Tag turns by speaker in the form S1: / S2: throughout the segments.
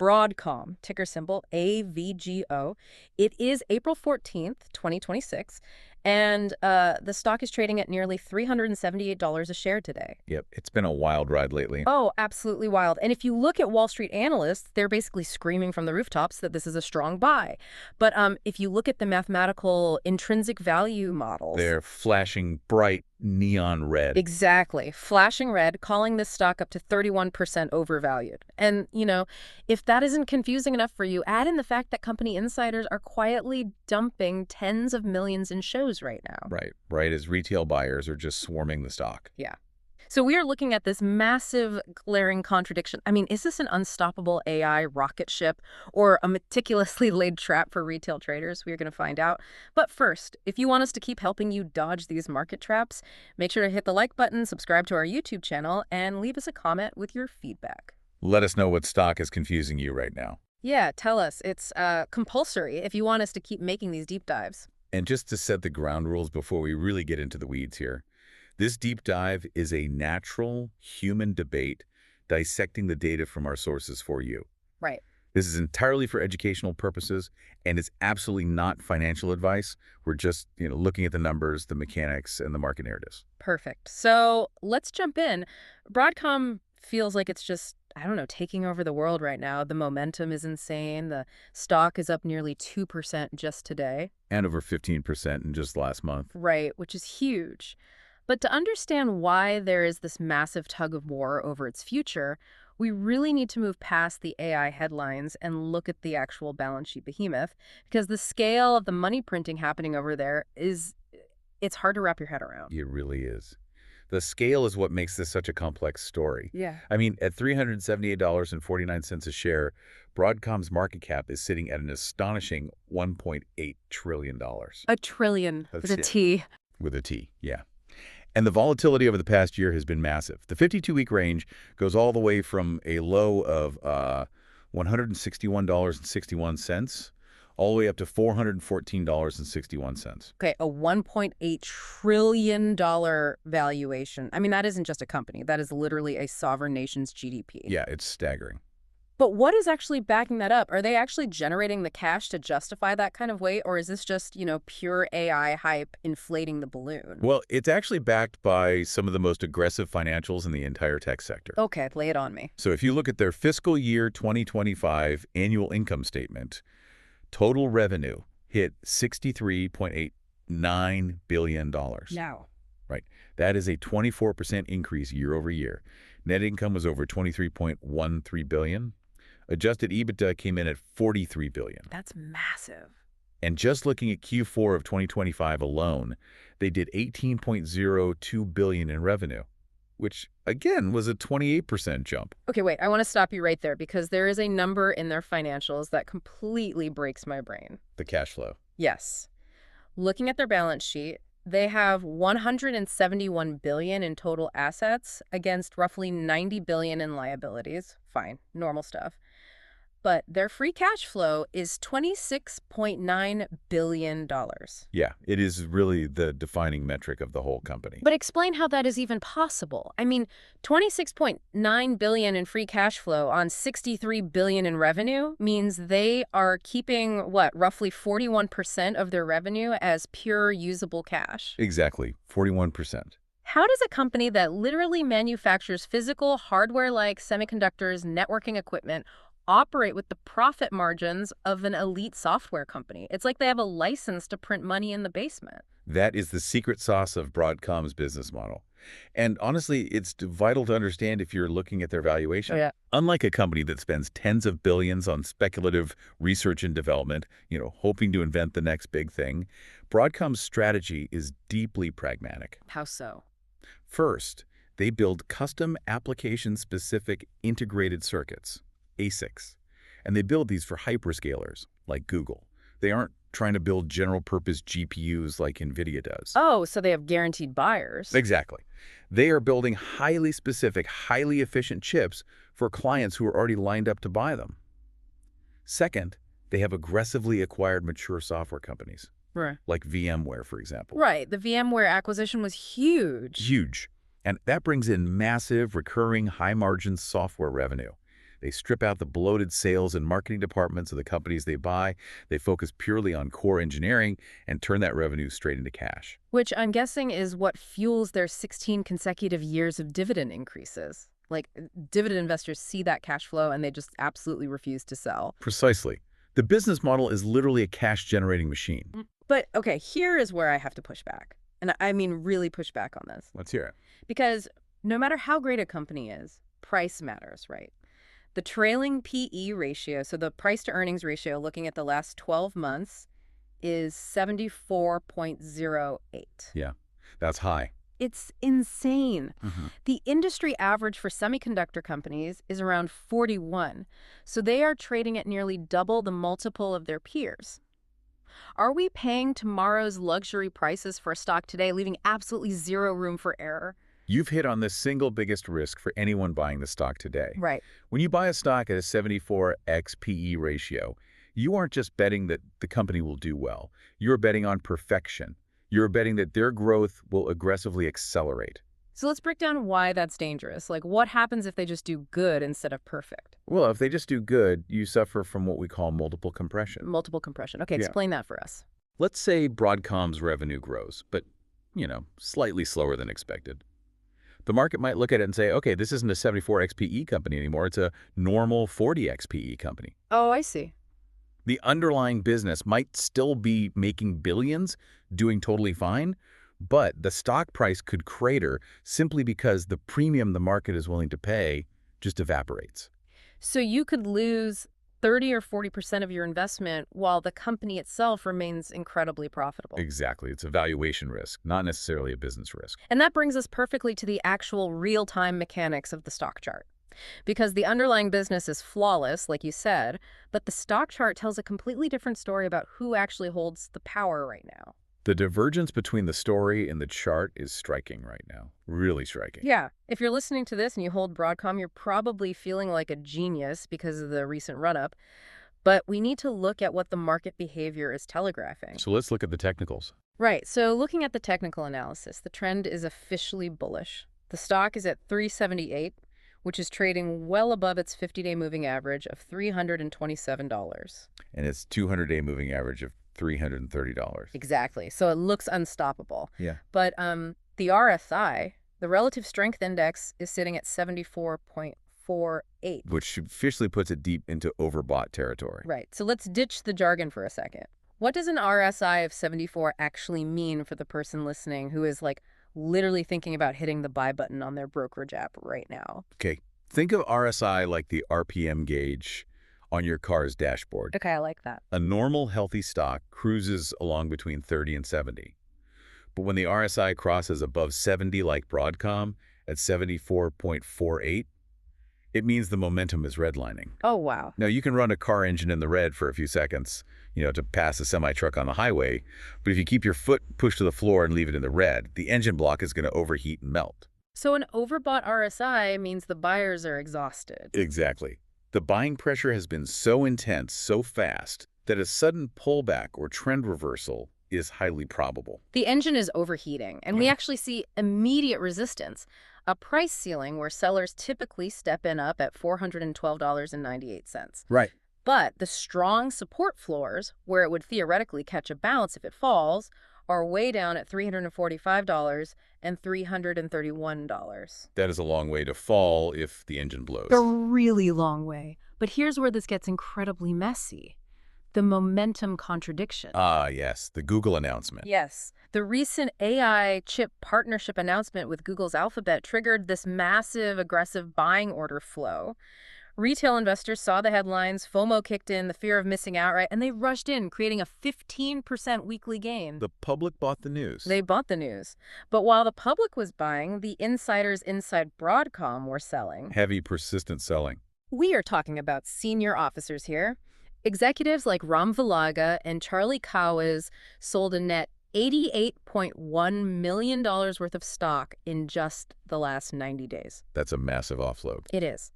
S1: Broadcom, ticker symbol AVGO. It is April 14th, 2026, and the stock is trading at nearly $378 a share today.
S2: Yep, it's been a wild ride lately.
S1: Oh, absolutely wild. And if you look at Wall Street analysts, they're basically screaming from the rooftops that this is a strong buy. But if you look at the mathematical intrinsic value models,
S2: They're flashing bright neon red.
S1: exactly, flashing red, calling this stock up to 31% overvalued. And, if that isn't confusing enough for you, add in the fact that company insiders are quietly dumping tens of millions in shows right now.
S2: Right, as retail buyers are just swarming the stock.
S1: Yeah. So we are looking at this massive, glaring contradiction. I mean, is this an unstoppable AI rocket ship or a meticulously laid trap for retail traders? We're going to find out. But first, if you want us to keep helping you dodge these market traps, make sure to hit the like button, subscribe to our YouTube channel, and leave us a comment with your feedback.
S2: Let us know what stock is confusing you right now.
S1: Yeah, tell us. It's compulsory if you want us to keep making these deep dives.
S2: And just to set the ground rules before we really get into the weeds here, this deep dive is a natural human debate dissecting the data from our sources for you.
S1: Right.
S2: This is entirely for educational purposes, and it's absolutely not financial advice. We're just, looking at the numbers, the mechanics, and the market narratives.
S1: Perfect. So let's jump in. Broadcom feels like it's just, I don't know, taking over the world right now. The momentum is insane. The stock is up nearly 2% just today.
S2: And over 15% in just last month.
S1: Right, which is huge. But to understand why there is this massive tug of war over its future, we really need to move past the AI headlines and look at the actual balance sheet behemoth, because the scale of the money printing happening over there it's hard to wrap your head around.
S2: It really is. The scale is what makes this such a complex story.
S1: Yeah.
S2: I mean, at $378.49 a share, Broadcom's market cap is sitting at an astonishing $1.8 trillion.
S1: A trillion
S2: That's
S1: with a
S2: it.
S1: T.
S2: With a T, yeah. And the volatility over the past year has been massive. The 52-week range goes all the way from a low of $161.61 all the way up to $414.61.
S1: Okay, a $1.8 trillion valuation. I mean, that isn't just a company. That is literally a sovereign nation's GDP.
S2: Yeah, it's staggering.
S1: But what is actually backing that up? Are they actually generating the cash to justify that kind of weight, or is this just, pure AI hype inflating the balloon?
S2: Well, it's actually backed by some of the most aggressive financials in the entire tech sector.
S1: Okay, lay it on me.
S2: So if you look at their fiscal year 2025 annual income statement, total revenue hit $63.89 billion.
S1: Now.
S2: Right. That is a 24% increase year over year. Net income was over $23.13 billion. Adjusted EBITDA came in at $43 billion.
S1: That's massive.
S2: And just looking at Q4 of 2025 alone, they did $18.02 billion in revenue, which, again, was a 28% jump.
S1: Okay, wait, I want to stop you right there because there is a number in their financials that completely breaks my brain.
S2: The cash flow.
S1: Yes. Looking at their balance sheet, they have $171 billion in total assets against roughly $90 billion in liabilities. Fine, normal stuff. But their free cash flow is $26.9 billion.
S2: Yeah, it is really the defining metric of the whole company.
S1: But explain how that is even possible. I mean, $26.9 billion in free cash flow on $63 billion in revenue means they are keeping, roughly 41% of their revenue as pure usable cash.
S2: Exactly, 41%.
S1: How does a company that literally manufactures physical hardware like semiconductors, networking equipment, operate with the profit margins of an elite software company? It's like they have a license to print money in the basement.
S2: That is the secret sauce of Broadcom's business model. And honestly, it's vital to understand if you're looking at their valuation.
S1: Oh, yeah.
S2: Unlike a company that spends tens of billions on speculative research and development, hoping to invent the next big thing, Broadcom's strategy is deeply pragmatic.
S1: How so?
S2: First, they build custom application-specific integrated circuits, ASICs, and they build these for hyperscalers like Google. They aren't trying to build general-purpose GPUs like Nvidia does.
S1: Oh, so they have guaranteed buyers.
S2: Exactly. They are building highly specific, highly efficient chips for clients who are already lined up to buy them. Second, they have aggressively acquired mature software companies,
S1: Right.
S2: like VMware, for example.
S1: Right. The VMware acquisition was huge.
S2: Huge. And that brings in massive, recurring, high-margin software revenue. They strip out the bloated sales and marketing departments of the companies they buy. They focus purely on core engineering and turn that revenue straight into cash.
S1: Which I'm guessing is what fuels their 16 consecutive years of dividend increases. Like, dividend investors see that cash flow and they just absolutely refuse to sell.
S2: Precisely. The business model is literally a cash-generating machine.
S1: But, okay, here is where I have to push back. And I mean really push back on this.
S2: Let's hear it.
S1: Because no matter how great a company is, price matters, right? The trailing PE ratio, so the price-to-earnings ratio looking at the last 12 months, is 74.08.
S2: Yeah, that's high.
S1: It's insane.
S2: Mm-hmm.
S1: The industry average for semiconductor companies is around 41, so they are trading at nearly double the multiple of their peers. Are we paying tomorrow's luxury prices for a stock today, leaving absolutely zero room for error?
S2: You've hit on the single biggest risk for anyone buying the stock today.
S1: Right.
S2: When you buy a stock at a 74x PE ratio, you aren't just betting that the company will do well. You're betting on perfection. You're betting that their growth will aggressively accelerate.
S1: So let's break down why that's dangerous. Like, what happens if they just do good instead of perfect?
S2: Well, if they just do good, you suffer from what we call multiple compression.
S1: Multiple compression. Okay,
S2: Yeah.
S1: explain that for us.
S2: Let's say Broadcom's revenue grows, but, slightly slower than expected. The market might look at it and say, okay, this isn't a 74x PE company anymore. It's a normal 40x PE company.
S1: Oh, I see.
S2: The underlying business might still be making billions, doing totally fine, but the stock price could crater simply because the premium the market is willing to pay just evaporates.
S1: So you could lose 30 or 40% of your investment while the company itself remains incredibly profitable.
S2: Exactly. It's a valuation risk, not necessarily a business risk.
S1: And that brings us perfectly to the actual real-time mechanics of the stock chart. Because the underlying business is flawless, like you said, but the stock chart tells a completely different story about who actually holds the power right now.
S2: The divergence between the story and the chart is striking right now. Really striking.
S1: Yeah. If you're listening to this and you hold Broadcom, you're probably feeling like a genius because of the recent run-up. But we need to look at what the market behavior is telegraphing.
S2: So let's look at the technicals.
S1: Right. So looking at the technical analysis, the trend is officially bullish. The stock is at 378, which is trading well above its 50-day moving average of $327.
S2: And its 200-day moving average of $330.
S1: Exactly. So it looks unstoppable.
S2: Yeah.
S1: But the RSI, the relative strength index, is sitting at 74.48.
S2: Which officially puts it deep into overbought territory.
S1: Right. So let's ditch the jargon for a second. What does an RSI of 74 actually mean for the person listening who is like literally thinking about hitting the buy button on their brokerage app right now?
S2: Okay. Think of RSI like the RPM gauge on your car's dashboard.
S1: Okay, I like that.
S2: A normal, healthy stock cruises along between 30 and 70. But when the RSI crosses above 70 like Broadcom at 74.48, it means the momentum is redlining.
S1: Oh, wow.
S2: Now, you can run a car engine in the red for a few seconds, to pass a semi-truck on the highway, but if you keep your foot pushed to the floor and leave it in the red, the engine block is going to overheat and melt.
S1: So an overbought RSI means the buyers are exhausted.
S2: Exactly. The buying pressure has been so intense, so fast, that a sudden pullback or trend reversal is highly probable.
S1: The engine is overheating, and we actually see immediate resistance, a price ceiling where sellers typically step in up at $412.98.
S2: Right.
S1: But the strong support floors, where it would theoretically catch a bounce if it falls, are way down at $345 and $331.
S2: That is a long way to fall if the engine blows.
S1: A really long way. But here's where this gets incredibly messy. The momentum contradiction.
S2: Ah, yes, the Google announcement.
S1: Yes. The recent AI chip partnership announcement with Google's Alphabet triggered this massive, aggressive buying order flow. Retail investors saw the headlines, FOMO kicked in, the fear of missing out, right? And they rushed in, creating a 15% weekly gain.
S2: The public bought the news.
S1: They bought the news. But while the public was buying, the insiders inside Broadcom were selling.
S2: Heavy, persistent selling.
S1: We are talking about senior officers here. Executives like Ram Vilaga and Charlie Kawes sold a net $88.1 million worth of stock in just the last 90 days.
S2: That's a massive offload.
S1: It is.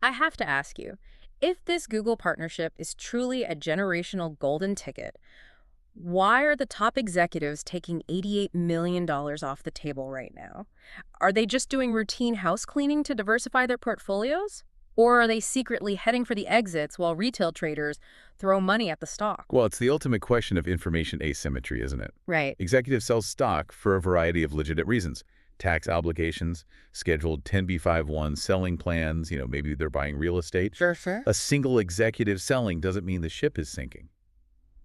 S1: I have to ask you, if this Google partnership is truly a generational golden ticket, why are the top executives taking $88 million off the table right now? Are they just doing routine house cleaning to diversify their portfolios? Or are they secretly heading for the exits while retail traders throw money at the stock?
S2: Well, it's the ultimate question of information asymmetry, isn't it?
S1: Right.
S2: Executives sell stock for a variety of legitimate reasons. Tax obligations, scheduled 10b5-1 selling plans, maybe they're buying real estate.
S1: Sure, sure.
S2: A single executive selling doesn't mean the ship is sinking.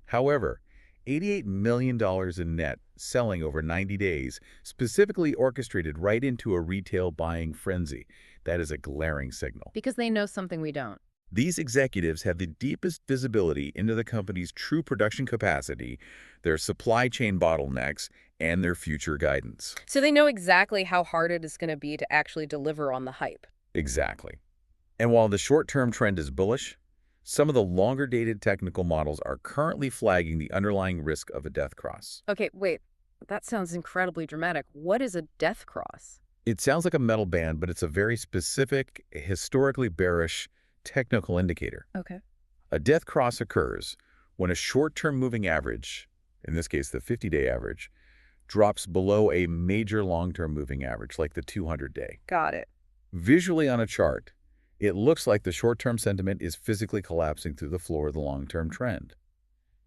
S2: However, $88 million in net selling over 90 days, specifically orchestrated right into a retail buying frenzy. That is a glaring signal.
S1: Because they know something we don't.
S2: These executives have the deepest visibility into the company's true production capacity, their supply chain bottlenecks, and their future guidance.
S1: So they know exactly how hard it is going to be to actually deliver on the hype.
S2: Exactly. And while the short-term trend is bullish, some of the longer-dated technical models are currently flagging the underlying risk of a death cross.
S1: Okay, wait. That sounds incredibly dramatic. What is a death cross?
S2: It sounds like a metal band, but it's a very specific, historically bearish technical indicator.
S1: Okay.
S2: A death cross occurs when a short-term moving average, in this case the 50-day average, drops below a major long-term moving average, like the 200-day.
S1: Got it.
S2: Visually on a chart, it looks like the short-term sentiment is physically collapsing through the floor of the long-term trend.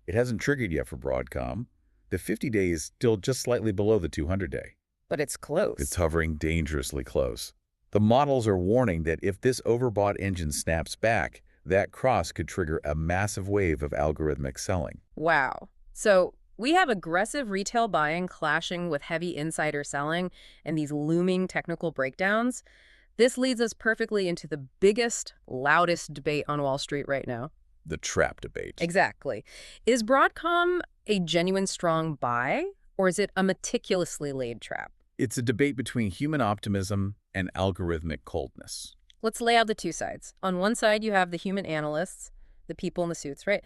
S2: It hasn't triggered yet for Broadcom. The 50-day is still just slightly below the 200-day.
S1: But it's close.
S2: It's hovering dangerously close. The models are warning that if this overbought engine snaps back, that cross could trigger a massive wave of algorithmic selling.
S1: Wow. So we have aggressive retail buying clashing with heavy insider selling and these looming technical breakdowns. This leads us perfectly into the biggest, loudest debate on Wall Street right now.
S2: The trap debate.
S1: Exactly. Is Broadcom a genuine strong buy, or is it a meticulously laid trap?
S2: It's a debate between human optimism and algorithmic coldness.
S1: Let's lay out the two sides. On one side, you have the human analysts, the people in the suits, right?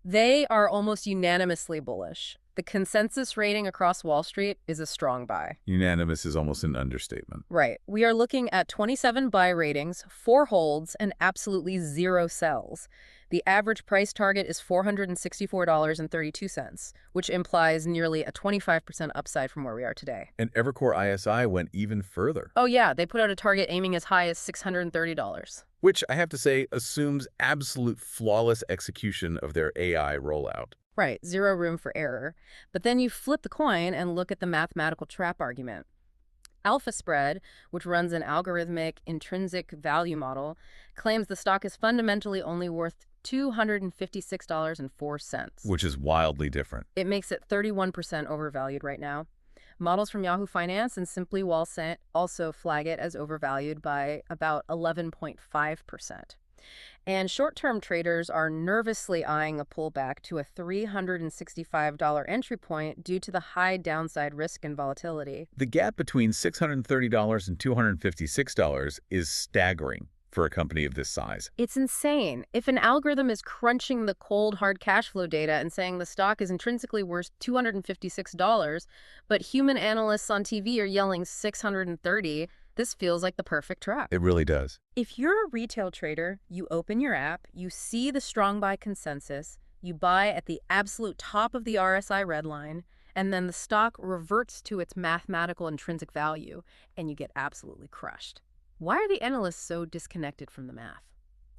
S1: They are almost unanimously bullish. The consensus rating across Wall Street is a strong buy.
S2: Unanimous is almost an understatement.
S1: Right. We are looking at 27 buy ratings, 4 holds, and absolutely 0 sells. The average price target is $464.32, which implies nearly a 25% upside from where we are today.
S2: And Evercore ISI went even further.
S1: Oh yeah, they put out a target aiming as high as $630.
S2: Which, I have to say, assumes absolute flawless execution of their AI rollout.
S1: Right, 0 room for error. But then you flip the coin and look at the mathematical trap argument. Alpha Spread, which runs an algorithmic intrinsic value model, claims the stock is fundamentally only worth $256.04.
S2: Which is wildly different.
S1: It makes it 31% overvalued right now. Models from Yahoo Finance and Simply Walcent also flag it as overvalued by about 11.5%. And short-term traders are nervously eyeing a pullback to a $365 entry point due to the high downside risk and volatility.
S2: The gap between $630 and $256 is staggering for a company of this size.
S1: It's insane. If an algorithm is crunching the cold, hard cash flow data and saying the stock is intrinsically worth $256, but human analysts on TV are yelling $630, this feels like the perfect trap.
S2: It really does.
S1: If you're a retail trader, you open your app, you see the strong buy consensus, you buy at the absolute top of the RSI red line, and then the stock reverts to its mathematical intrinsic value, and you get absolutely crushed. Why are the analysts so disconnected from the math?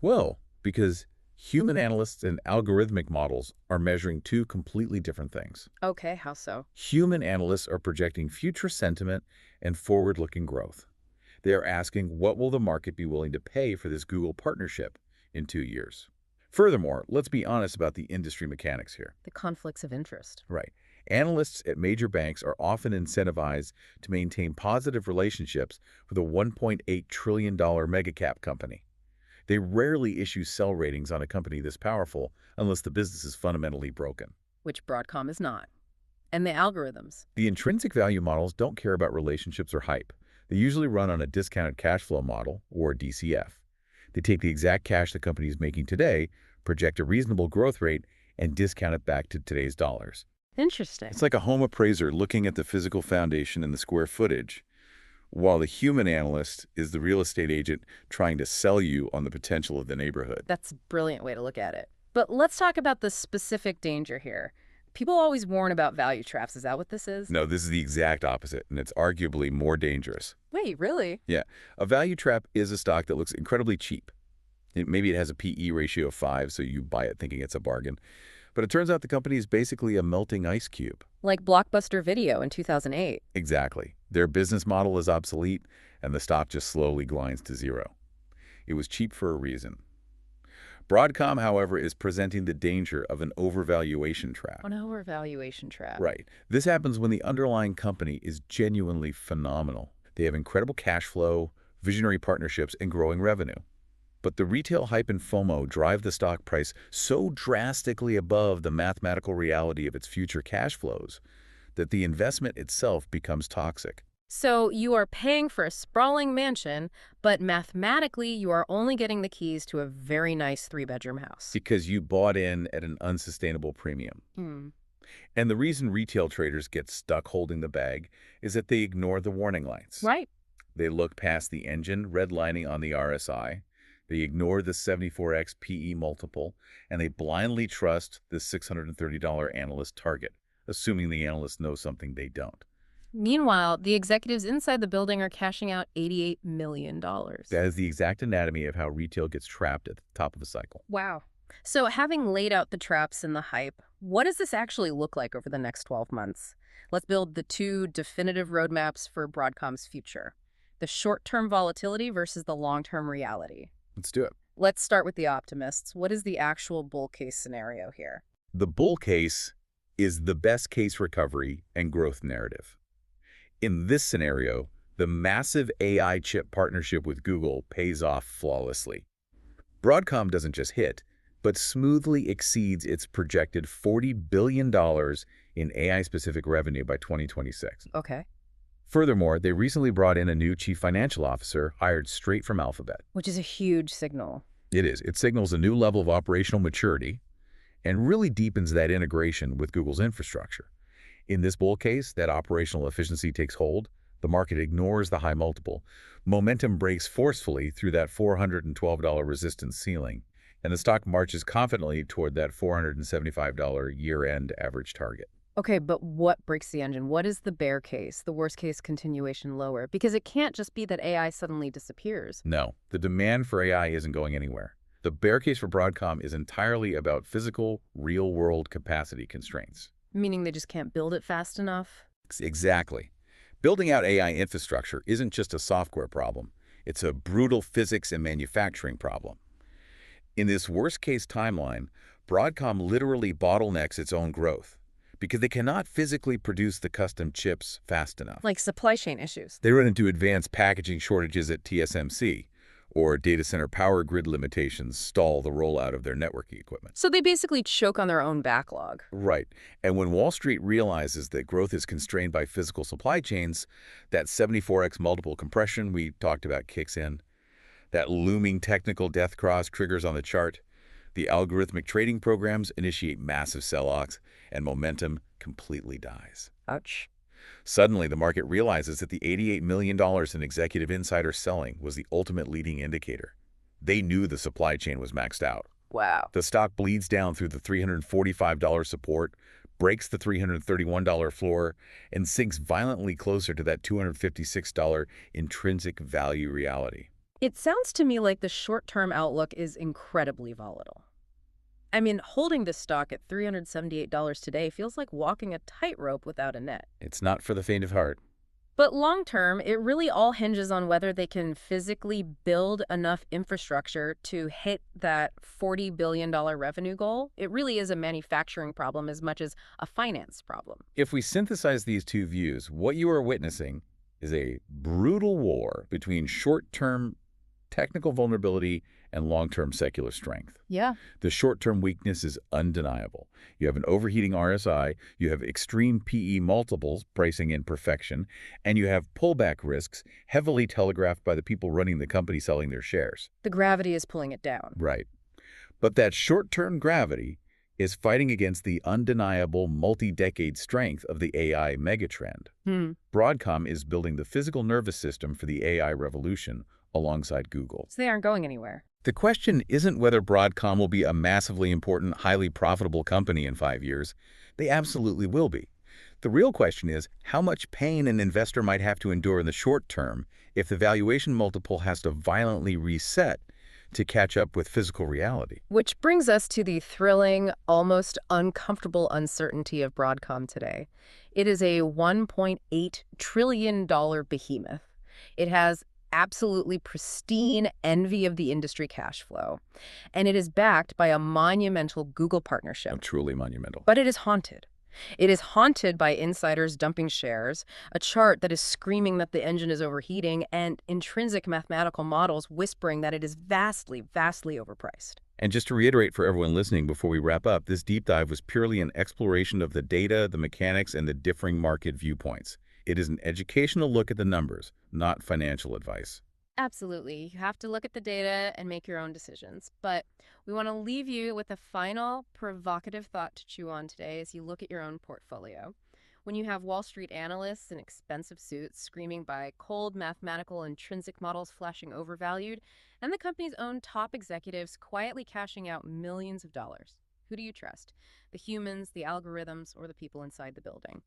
S2: Well, because human analysts and algorithmic models are measuring two completely different things.
S1: Okay, how so?
S2: Human analysts are projecting future sentiment and forward-looking growth. They are asking, what will the market be willing to pay for this Google partnership in 2 years? Furthermore, let's be honest about the industry mechanics here.
S1: The conflicts of interest.
S2: Right. Analysts at major banks are often incentivized to maintain positive relationships with a $1.8 trillion megacap company. They rarely issue sell ratings on a company this powerful unless the business is fundamentally broken.
S1: Which Broadcom is not. And the algorithms.
S2: The intrinsic value models don't care about relationships or hype. They usually run on a discounted cash flow model, or DCF. They take the exact cash the company is making today, project a reasonable growth rate, and discount it back to today's dollars.
S1: Interesting.
S2: It's like a home appraiser looking at the physical foundation and the square footage, while the human analyst is the real estate agent trying to sell you on the potential of the neighborhood.
S1: That's a brilliant way to look at it. But let's talk about the specific danger here. People always warn about value traps. Is that what this is?
S2: No, this is the exact opposite, and it's arguably more dangerous.
S1: Wait, really?
S2: Yeah, a value trap is a stock that looks incredibly cheap. Maybe it has a PE ratio of 5, so you buy it thinking it's a bargain. But it turns out the company is basically a melting ice cube.
S1: Like Blockbuster Video in 2008.
S2: Exactly. Their business model is obsolete, and the stock just slowly grinds to zero. It was cheap for a reason. Broadcom, however, is presenting the danger of an overvaluation trap.
S1: An overvaluation trap.
S2: Right. This happens when the underlying company is genuinely phenomenal. They have incredible cash flow, visionary partnerships, and growing revenue. But the retail hype and FOMO drive the stock price so drastically above the mathematical reality of its future cash flows that the investment itself becomes toxic.
S1: So you are paying for a sprawling mansion, but mathematically you are only getting the keys to a very nice three-bedroom house.
S2: Because you bought in at an unsustainable premium.
S1: Hmm.
S2: And the reason retail traders get stuck holding the bag is that they ignore the warning lights.
S1: Right.
S2: They look past the engine redlining on the RSI, they ignore the 74x PE multiple, and they blindly trust the $630 analyst target, assuming the analyst knows something they don't.
S1: Meanwhile, the executives inside the building are cashing out $88 million.
S2: That is the exact anatomy of how retail gets trapped at the top of a cycle.
S1: Wow. So having laid out the traps and the hype, what does this actually look like over the next 12 months? Let's build the two definitive roadmaps for Broadcom's future. The short-term volatility versus the long-term reality.
S2: Let's do it.
S1: Let's start with the optimists. What is the actual bull case scenario here?
S2: The bull case is the best case recovery and growth narrative. In this scenario, the massive AI chip partnership with Google pays off flawlessly. Broadcom doesn't just hit, but smoothly exceeds its projected $40 billion in AI-specific revenue by 2026.
S1: Okay.
S2: Furthermore, they recently brought in a new chief financial officer hired straight from Alphabet.
S1: Which is a huge signal.
S2: It is. It signals a new level of operational maturity and really deepens that integration with Google's infrastructure. In this bull case, that operational efficiency takes hold. The market ignores the high multiple. Momentum breaks forcefully through that $412 resistance ceiling, and the stock marches confidently toward that $475 year-end average target.
S1: Okay, but what breaks the engine? What is the bear case, the worst case continuation lower? Because it can't just be that AI suddenly disappears.
S2: No, the demand for AI isn't going anywhere. The bear case for Broadcom is entirely about physical, real-world capacity constraints.
S1: Meaning they just can't build it fast enough?
S2: Exactly. Building out AI infrastructure isn't just a software problem. It's a brutal physics and manufacturing problem. In this worst-case timeline, Broadcom literally bottlenecks its own growth because they cannot physically produce the custom chips fast enough.
S1: Like supply chain issues.
S2: They run into advanced packaging shortages at TSMC, or data center power grid limitations stall the rollout of their networking equipment.
S1: So they basically choke on their own backlog.
S2: Right. And when Wall Street realizes that growth is constrained by physical supply chains, that 74x multiple compression we talked about kicks in. That looming technical death cross triggers on the chart. The algorithmic trading programs initiate massive sell-offs, and momentum completely dies.
S1: Ouch.
S2: Suddenly, the market realizes that the $88 million in executive insider selling was the ultimate leading indicator. They knew the supply chain was maxed out.
S1: Wow.
S2: The stock bleeds down through the $345 support, breaks the $331 floor, and sinks violently closer to that $256 intrinsic value reality.
S1: It sounds to me like the short-term outlook is incredibly volatile. I mean, holding this stock at $378 today feels like walking a tightrope without a net.
S2: It's not for the faint of heart.
S1: But long-term, it really all hinges on whether they can physically build enough infrastructure to hit that $40 billion revenue goal. It really is a manufacturing problem as much as a finance problem.
S2: If we synthesize these two views, what you are witnessing is a brutal war between short-term technical vulnerability and long-term secular strength.
S1: Yeah.
S2: The short-term weakness is undeniable. You have an overheating RSI, you have extreme PE multiples pricing in perfection, and you have pullback risks heavily telegraphed by the people running the company selling their shares.
S1: The gravity is pulling it down.
S2: Right. But that short-term gravity is fighting against the undeniable multi-decade strength of the AI megatrend. Broadcom is building the physical nervous system for the AI revolution alongside Google.
S1: So they aren't going anywhere.
S2: The question isn't whether Broadcom will be a massively important, highly profitable company in 5 years. They absolutely will be. The real question is how much pain an investor might have to endure in the short term if the valuation multiple has to violently reset to catch up with physical reality.
S1: Which brings us to the thrilling, almost uncomfortable uncertainty of Broadcom today. It is a $1.8 trillion behemoth. It has absolutely pristine envy of the industry cash flow, and it is backed by a monumental Google partnership.
S2: Truly monumental.
S1: But it is haunted. It is haunted by insiders dumping shares, a chart that is screaming that the engine is overheating, and intrinsic mathematical models whispering that it is vastly, vastly overpriced.
S2: And just to reiterate for everyone listening before we wrap up, this deep dive was purely an exploration of the data, the mechanics, and the differing market viewpoints. It is an educational look at the numbers, not financial advice.
S1: Absolutely. You have to look at the data and make your own decisions. But we want to leave you with a final provocative thought to chew on today as you look at your own portfolio. When you have Wall Street analysts in expensive suits screaming by cold mathematical intrinsic models flashing overvalued, and the company's own top executives quietly cashing out millions of dollars, who do you trust? The humans, the algorithms, or the people inside the building?